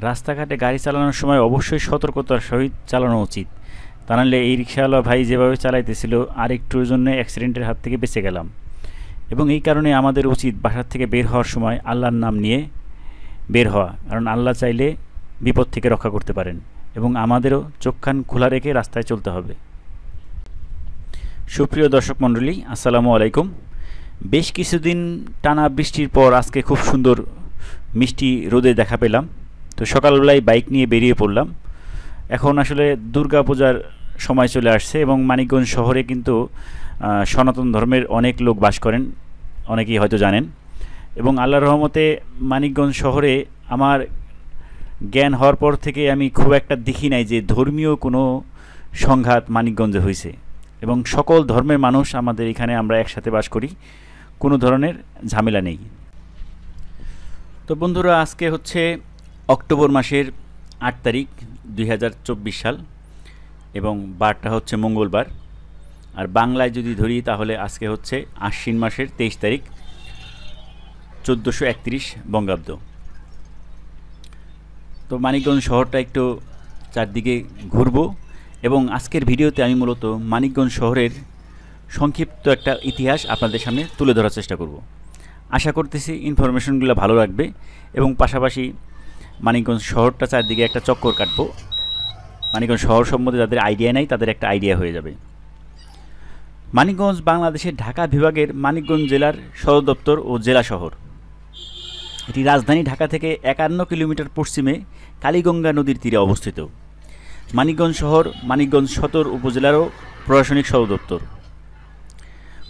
রাস্তাঘাটে গাড়ি চালানোর সময় অবশ্যই সতর্কতার সহিত চালানো উচিত, তা নাহলে এই রিকশাওয়ালা ভাই যেভাবে চালাইতেছিল আরেকটুর জন্য অ্যাক্সিডেন্টের হাত থেকে বেঁচে গেলাম। এবং এই কারণে আমাদের উচিত বাসার থেকে বের হওয়ার সময় আল্লাহর নাম নিয়ে বের হওয়া, কারণ আল্লাহ চাইলে বিপদ থেকে রক্ষা করতে পারেন। এবং আমাদেরও চোখ কান খোলা রেখে রাস্তায় চলতে হবে। সুপ্রিয় দর্শক মণ্ডলী, আসসালামু আলাইকুম। বেশ কিছুদিন টানা বৃষ্টির পর আজকে খুব সুন্দর মিষ্টি রোদে দেখা পেলাম। তো সকালবেলায় বাইক নিয়ে বেরিয়ে পড়লাম। এখন আসলে দুর্গা পূজার সময় চলে আসছে এবং মানিকগঞ্জ শহরে কিন্তু সনাতন ধর্মের অনেক লোক বাস করেন, অনেকেই হয়তো জানেন। এবং আল্লাহর রহমতে মানিকগঞ্জ শহরে আমার জ্ঞান হওয়ার পর থেকে আমি খুব একটা দেখি নাই যে ধর্মীয় কোনো সংঘাত মানিকগঞ্জে হয়েছে। এবং সকল ধর্মের মানুষ আমাদের এখানে আমরা একসাথে বাস করি, কোনো ধরনের ঝামেলা নেই। তো বন্ধুরা, আজকে হচ্ছে অক্টোবর মাসের 8 তারিখ 2024 সাল এবং বারটা হচ্ছে মঙ্গলবার। আর বাংলায় যদি ধরি তাহলে আজকে হচ্ছে আশ্বিন মাসের 23 তারিখ 1431 বঙ্গাব্দ। তো মানিকগঞ্জ শহরটা একটু চারদিকে ঘুরবো এবং আজকের ভিডিওতে আমি মূলত মানিকগঞ্জ শহরের সংক্ষিপ্ত একটা ইতিহাস আপনাদের সামনে তুলে ধরার চেষ্টা করব। আশা করতেছি ইনফরমেশনগুলো ভালো লাগবে এবং পাশাপাশি মানিকগঞ্জ শহরটা চারদিকে একটা চক্কর কাটবো। মানিকগঞ্জ শহর সম্বন্ধে যাদের আইডিয়া নেই তাদের একটা আইডিয়া হয়ে যাবে। মানিকগঞ্জ বাংলাদেশের ঢাকা বিভাগের মানিকগঞ্জ জেলার সদর দপ্তর ও জেলা শহর। এটি রাজধানী ঢাকা থেকে 51 কিলোমিটার পশ্চিমে কালীগঙ্গা নদীর তীরে অবস্থিত। মানিকগঞ্জ শহর মানিকগঞ্জ সদর উপজেলারও প্রশাসনিক সদর দপ্তর।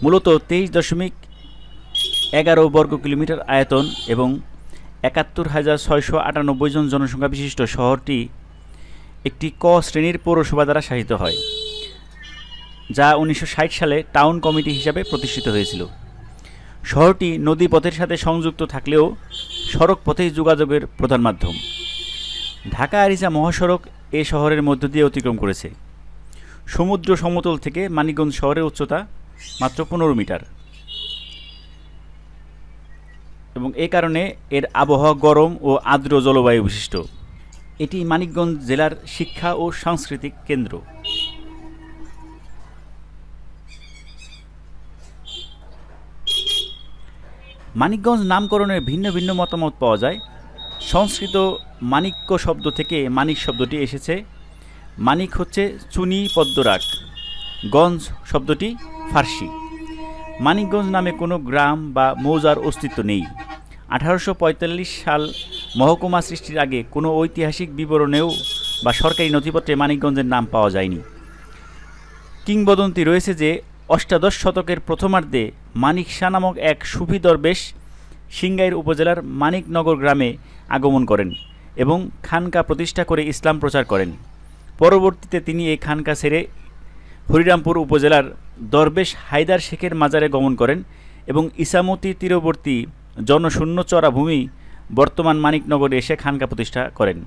মূলত 23.11 বর্গ কিলোমিটার আয়তন এবং 71,698 জন জনসংখ্যা বিশিষ্ট শহরটি একটি ক শ্রেণীর পৌরসভা দ্বারা শাসিত হয়, যা 1960 সালে টাউন কমিটি হিসাবে প্রতিষ্ঠিত হয়েছিল। শহরটি নদীপথের সাথে সংযুক্ত থাকলেও সড়ক পথেই যোগাযোগের প্রধান মাধ্যম। ঢাকা আরিচা মহাসড়ক এ শহরের মধ্য দিয়ে অতিক্রম করেছে। সমুদ্র সমতল থেকে মানিকগঞ্জ শহরের উচ্চতা মাত্র 15 মিটার এবং এ কারণে এর আবহাওয়া গরম ও আর্দ্র জলবায়ু বিশিষ্ট। এটি মানিকগঞ্জ জেলার শিক্ষা ও সাংস্কৃতিক কেন্দ্র। মানিকগঞ্জ নামকরণের ভিন্ন ভিন্ন মতামত পাওয়া যায়। সংস্কৃত মানিক্য শব্দ থেকে মানিক শব্দটি এসেছে। মানিক হচ্ছে চুনি পদ্মরাগ, গঞ্জ শব্দটি ফার্সি। মানিকগঞ্জ নামে কোনো গ্রাম বা মৌজার অস্তিত্ব নেই। 1845 সাল মহকুমা সৃষ্টির আগে কোনো ঐতিহাসিক বিবরণেও বা সরকারি নথিপত্রে মানিকগঞ্জের নাম পাওয়া যায়নি। কিংবদন্তি রয়েছে যে অষ্টাদশ শতকের প্রথমার্ধে মানিক শাহ নামক এক সুফি দরবেশ সিংগাইর উপজেলার মানিকনগর গ্রামে আগমন করেন এবং খানকা প্রতিষ্ঠা করে ইসলাম প্রচার করেন। পরবর্তীতে তিনি এই খানকা ছেড়ে হরিরামপুর উপজেলার দরবেশ হায়দার শেখের মাজারে গমন করেন এবং ইসামতি তীরবর্তী জনশূন্য চরাভূমি বর্তমান মানিকনগরে এসে খানকা প্রতিষ্ঠা করেন।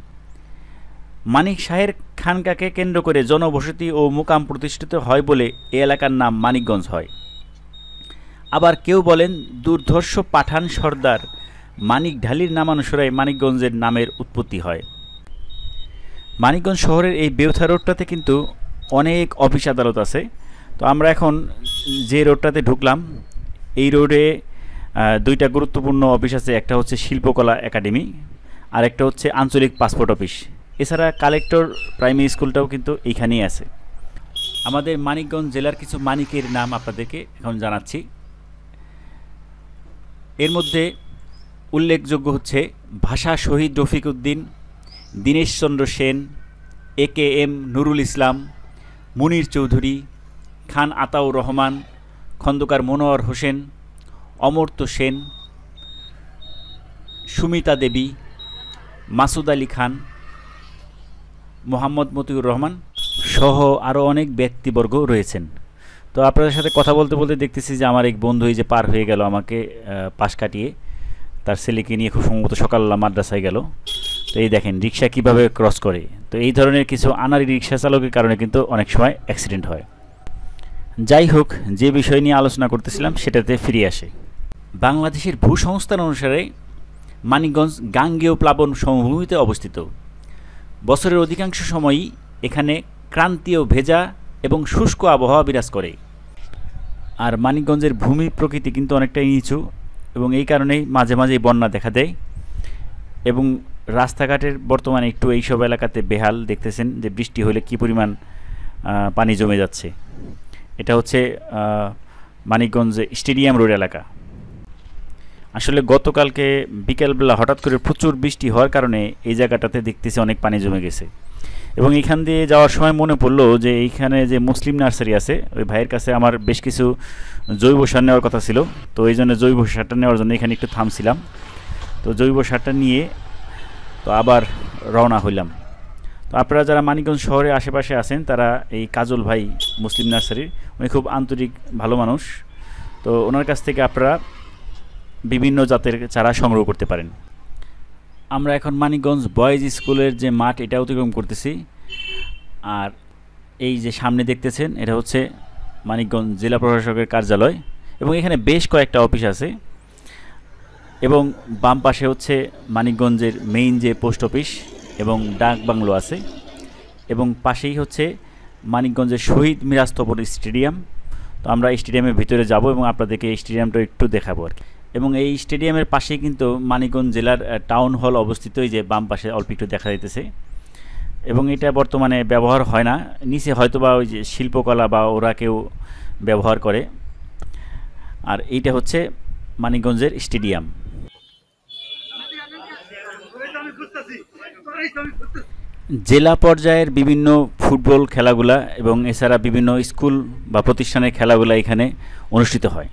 মানিক শাহের খানকাকে কেন্দ্র করে জনবসতি ও মুকাম প্রতিষ্ঠিত হয় বলে এ এলাকার নাম মানিকগঞ্জ হয়। আবার কেউ বলেন দুর্ধর্ষ পাঠান সর্দার মানিক ঢালির নামানুসারে মানিকগঞ্জের নামের উৎপত্তি হয়। মানিকগঞ্জ শহরের এই বেউথা রোডটাতে কিন্তু অনেক অফিস আদালত আছে। তো আমরা এখন যে রোডটাতে ঢুকলাম এই রোডে দুইটা গুরুত্বপূর্ণ অফিস আছে। একটা হচ্ছে শিল্পকলা একাডেমি আর একটা হচ্ছে আঞ্চলিক পাসপোর্ট অফিস। এছাড়া কালেক্টর প্রাইমারি স্কুলটাও কিন্তু এইখানেই আছে। আমাদের মানিকগঞ্জ জেলার কিছু মানিকের নাম আপনাদেরকে এখন জানাচ্ছি। এর মধ্যে উল্লেখযোগ্য হচ্ছে ভাষা শহীদ রফিক উদ্দিন, দীনেশচন্দ্র সেন, AKM নুরুল ইসলাম, মুনির চৌধুরী, খান আতাউর রহমান, খন্দকার মনোয়ার হোসেন, অমর্ত্য সেন, সুমিতা দেবী, মাসুদ আলী খান, মোহাম্মদ মতিউর রহমান সহ আরও অনেক ব্যক্তিবর্গ রয়েছেন। তো আপনাদের সাথে কথা বলতে বলতে দেখতেছি যে আমার এক বন্ধু এই যে পার হয়ে গেল আমাকে পাশ কাটিয়ে, তার ছেলেকে নিয়ে খুব সম্ভবত সকালবেলা মাদ্রাসায় গেল। তো এই দেখেন রিক্সা কিভাবে ক্রস করে। তো এই ধরনের কিছু আনাড়ি রিক্সা চালকের কারণে কিন্তু অনেক সময় অ্যাক্সিডেন্ট হয়। যাই হোক, যে বিষয় নিয়ে আলোচনা করতেছিলাম সেটাতে ফিরে আসে। বাংলাদেশের ভূসংস্থান অনুসারে মানিকগঞ্জ গাঙ্গেয় প্লাবন সমভূমিতে অবস্থিত। বছরের অধিকাংশ সময়ই এখানে ক্রান্তীয় ভেজা এবং শুষ্ক আবহাওয়া বিরাজ করে। আর মানিকগঞ্জের ভূমি প্রকৃতি কিন্তু অনেকটাই নিচু এবং এই কারণেই মাঝে মাঝেই বন্যা দেখা দেয় এবং রাস্তাঘাটের বর্তমানে একটু এইসব এলাকাতে বেহাল। দেখতেছেন যে বৃষ্টি হলে কী পরিমাণ পানি জমে যাচ্ছে। এটা হচ্ছে মানিকগঞ্জ স্টেডিয়াম রোড এলাকা। আসলে গতকালকে বিকেলবেলা হঠাৎ করে প্রচুর বৃষ্টি হওয়ার কারণে এই জায়গাটাতে দেখতেছি অনেক পানি জমে গেছে এবং এখান দিয়ে যাওয়ার সময় মনে পড়লো যে এইখানে যে মুসলিম নার্সারি আছে ওই ভাইয়ের কাছে আমার বেশ কিছু জৈব সার নেওয়ার কথা ছিল। তো এই জন্য জৈব সারটা নেওয়ার জন্য এখানে একটু থামছিলাম। তো জৈব সারটা নিয়ে তো আবার রওনা হইলাম। তো আপনারা যারা মানিকগঞ্জ শহরে আশেপাশে আছেন তারা এই কাজল ভাই মুসলিম নার্সারির, উনি খুব আন্তরিক ভালো মানুষ। তো ওনার কাছ থেকে আপনারা বিভিন্ন জাতের চারা সংগ্রহ করতে পারেন। আমরা এখন মানিকগঞ্জ বয়েজ স্কুলের যে মাঠ এটা অতিক্রম করতেছি। আর এই যে সামনে দেখতেছেন এটা হচ্ছে মানিকগঞ্জ জেলা প্রশাসকের কার্যালয় এবং এখানে বেশ কয়েকটা অফিস আছে এবং বাম পাশে হচ্ছে মানিকগঞ্জের মেইন যে পোস্ট অফিস এবং ডাক বাংলো আছে এবং পাশেই হচ্ছে মানিকগঞ্জের শহীদ মিরাজ তপন স্টেডিয়াম। তো আমরা স্টেডিয়ামের ভিতরে যাব এবং আপনাদেরকে এই স্টেডিয়ামটা একটু দেখাবো আর কি। এবং এই স্টেডিয়ামের পাশেই কিন্তু মানিকগঞ্জ জেলার টাউন হল অবস্থিত, এই যে বাম পাশে অল্প একটু দেখা যাইতেছে এবং এটা বর্তমানে ব্যবহার হয় না। নিচে হয়তো বা ওই যে শিল্পকলা বা ওরা কেউ ব্যবহার করে। আর এইটা হচ্ছে মানিকগঞ্জের স্টেডিয়াম। জেলা পর্যায়ের বিভিন্ন ফুটবল খেলাগুলা এবং এছাড়া বিভিন্ন স্কুল বা প্রতিষ্ঠানের খেলাগুলা এখানে অনুষ্ঠিত হয়।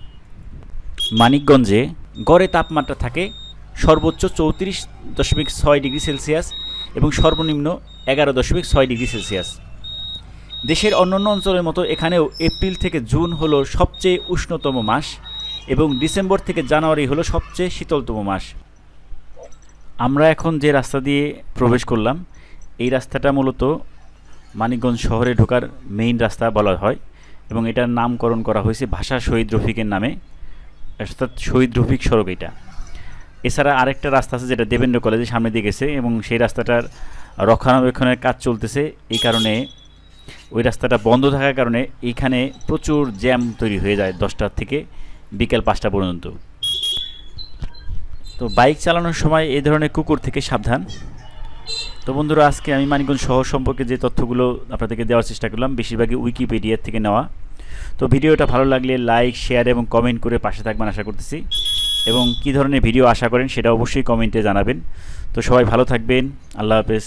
মানিকগঞ্জে গড়ে তাপমাত্রা থাকে সর্বোচ্চ 34.6 ডিগ্রি সেলসিয়াস এবং সর্বনিম্ন 11.6 ডিগ্রি সেলসিয়াস। দেশের অন্যান্য অঞ্চলের মতো এখানেও এপ্রিল থেকে জুন হলো সবচেয়ে উষ্ণতম মাস এবং ডিসেম্বর থেকে জানুয়ারি হলো সবচেয়ে শীতলতম মাস। আমরা এখন যে রাস্তা দিয়ে প্রবেশ করলাম এই রাস্তাটা মূলত মানিকগঞ্জ শহরে ঢোকার মেইন রাস্তা বলা হয় এবং এটার নামকরণ করা হয়েছে ভাষা শহীদ রফিকের নামে, অর্থাৎ শহীদ রফিক সড়ক এটা। এছাড়া আরেকটা রাস্তা আছে যেটা দেবেন্দ্র কলেজের সামনে দিয়ে গেছে এবং সেই রাস্তাটার রক্ষণাবেক্ষণের কাজ চলতেছে। এই কারণে ওই রাস্তাটা বন্ধ থাকার কারণে এইখানে প্রচুর জ্যাম তৈরি হয়ে যায় 10টা থেকে বিকেল 5টা পর্যন্ত। তো বাইক চালানোর সময় এই ধরনের কুকুর থেকে সাবধান। তো বন্ধুরা, আজকে আমি মানিকগঞ্জ শহর সম্পর্কে যে তথ্যগুলো আপনাদেরকে দেওয়ার চেষ্টা করলাম বেশিরভাগই উইকিপিডিয়া থেকে নেওয়া। তো ভিডিওটা ভালো লাগলে লাইক, শেয়ার এবং কমেন্ট করে পাশে থাকবেন আশা করতেছি এবং কী ধরনের ভিডিও আশা করেন সেটা অবশ্যই কমেন্টে জানাবেন। তো সবাই ভালো থাকবেন, আল্লাহ হাফেজ।